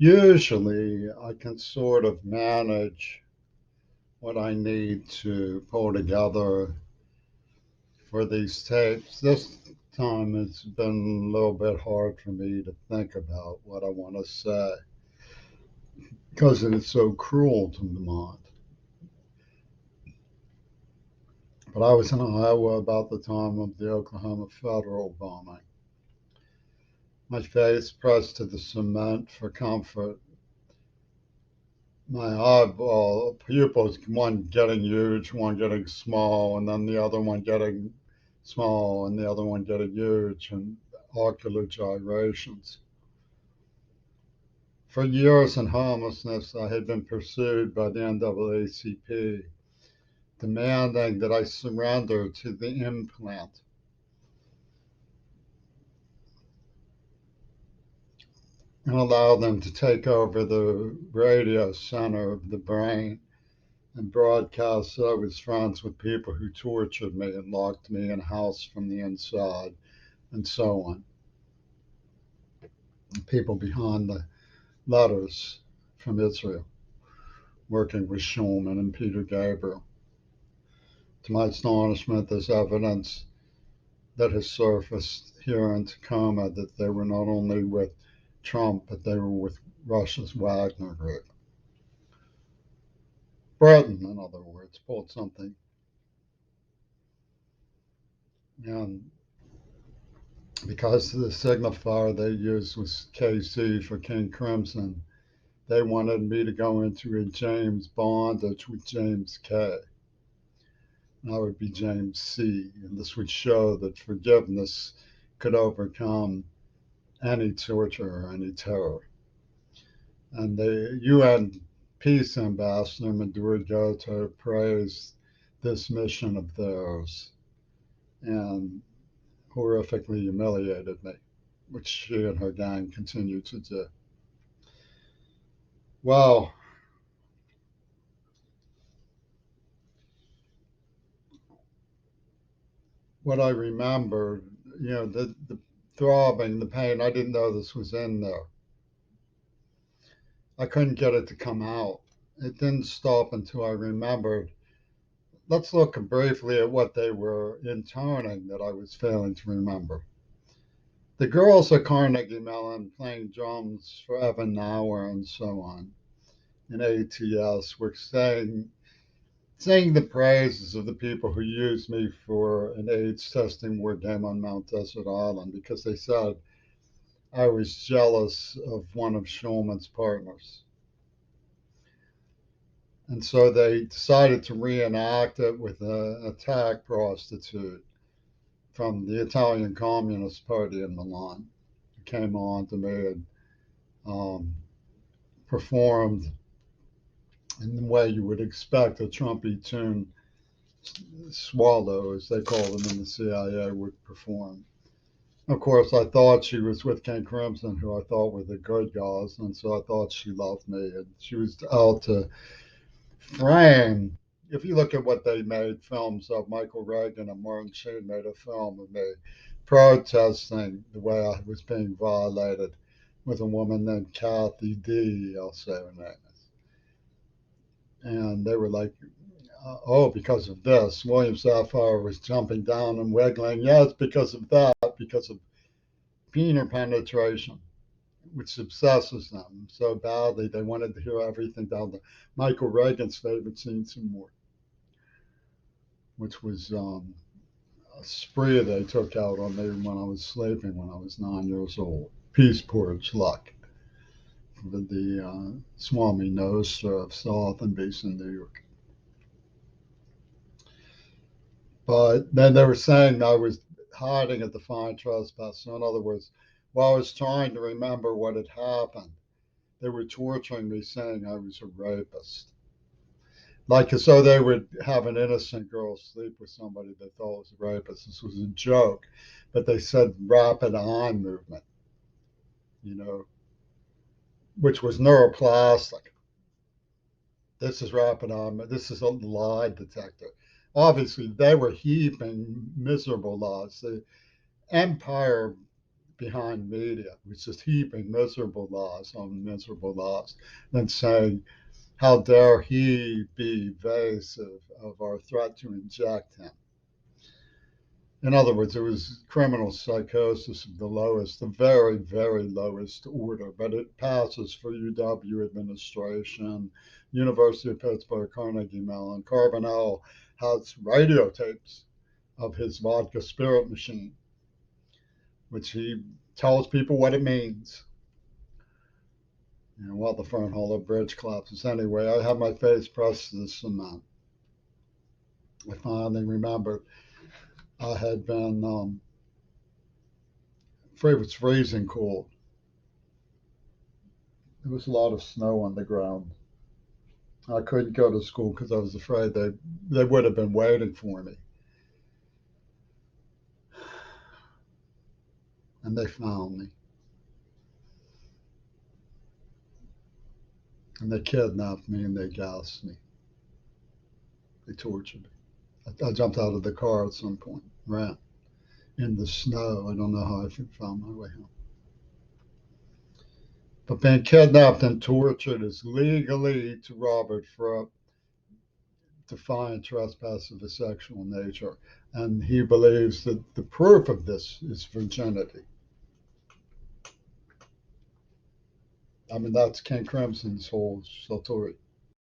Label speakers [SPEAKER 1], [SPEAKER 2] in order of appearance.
[SPEAKER 1] Usually, I can sort of manage what I need to pull together for these tapes. This time it's been a little bit hard for me to think about what I want to say because it's so cruel to the mind. But I was in Iowa about the time of the Oklahoma federal bombing. My face pressed to the cement for comfort. My eyeball pupils, one getting huge, one getting small, and then the other one getting small, and the other one getting huge, and ocular gyrations. For years in homelessness, I had been pursued by the NAACP, demanding that I surrender to the implant and allow them to take over the radio center of the brain and broadcast that I was friends with people who tortured me and locked me in a house from the inside and so on. People behind the letters from Israel, working with Schulman and Peter Gabriel. To my astonishment, there's evidence that has surfaced here in Tacoma that they were not only with Trump, but they were with Russia's Wagner group. Britain, in other words, pulled something. And because the signifier they used was KC for King Crimson, they wanted me to go into a James bondage with James K. And I would be James C. And this would show that forgiveness could overcome any torture or any terror. And the UN peace ambassador, Maduro Goto, praised this mission of theirs and horrifically humiliated me, which she and her gang continue to do. Well, what I remembered, the throbbing, the pain, I didn't know this was in there. I couldn't get it to come out. It didn't stop until I remembered. Let's look briefly at what they were intoning that I was failing to remember. The girls at Carnegie Mellon playing drums for Evan Nauer and so on in ATS were saying the praises of the people who used me for an AIDS testing war game on Mount Desert Island because they said I was jealous of one of Schulman's partners. And so they decided to reenact it with an attack prostitute from the Italian Communist Party in Milan who came on to me and um, performed in the way you would expect a Trumpy tune swallow, as they call them in the CIA, would perform. Of course, I thought she was with King Crimson, who I thought were the good guys, and so I thought she loved me. And she was out to frame. If you look at what they made films of, Michael Reagan and Martin Sheen made a film of me protesting the way I was being violated with a woman named Kathy D. I'll say her name is. And they were like, oh, because of this. William Sapphire was jumping down and wiggling. Yes, because of that, because of penile penetration, which obsesses them so badly. They wanted to hear everything down to Michael Reagan's favorite scene some more, which was a spree they took out on me when I was sleeping when I was 9 years old. Peace Porch Luck, the Swami Nostra of South and Basin, New York. But then they were saying I was hiding at the fine trespass. So, in other words, while I was trying to remember what had happened, they were torturing me, saying I was a rapist. Like, so they would have an innocent girl sleep with somebody they thought was a rapist. This was a joke, but they said rapid eye movement, you know, which was neuroplastic. This is rapid eye. This is a lie detector. Obviously, they were heaping miserable lies. The empire behind media, which is heaping miserable lies on miserable lies, and saying, how dare he be evasive of our threat to inject him? In other words, it was criminal psychosis of the lowest, the very, very lowest order, but it passes for UW administration, University of Pittsburgh, Carnegie Mellon. Carbonell has radio tapes of his vodka spirit machine, which he tells people what it means. While the Fernhollow Bridge collapses. Anyway, I had my face pressed to the cement. I finally remembered I had been afraid it was freezing cold. There was a lot of snow on the ground. I couldn't go to school because I was afraid they would have been waiting for me. And they found me. And they kidnapped me and they gassed me. They tortured me. I jumped out of the car at some point, ran in the snow. I don't know how I found my way home. But being kidnapped and tortured is legally to Robert Fripp defiant trespass of a sexual nature. And he believes that the proof of this is virginity. I mean, that's King Crimson's whole story.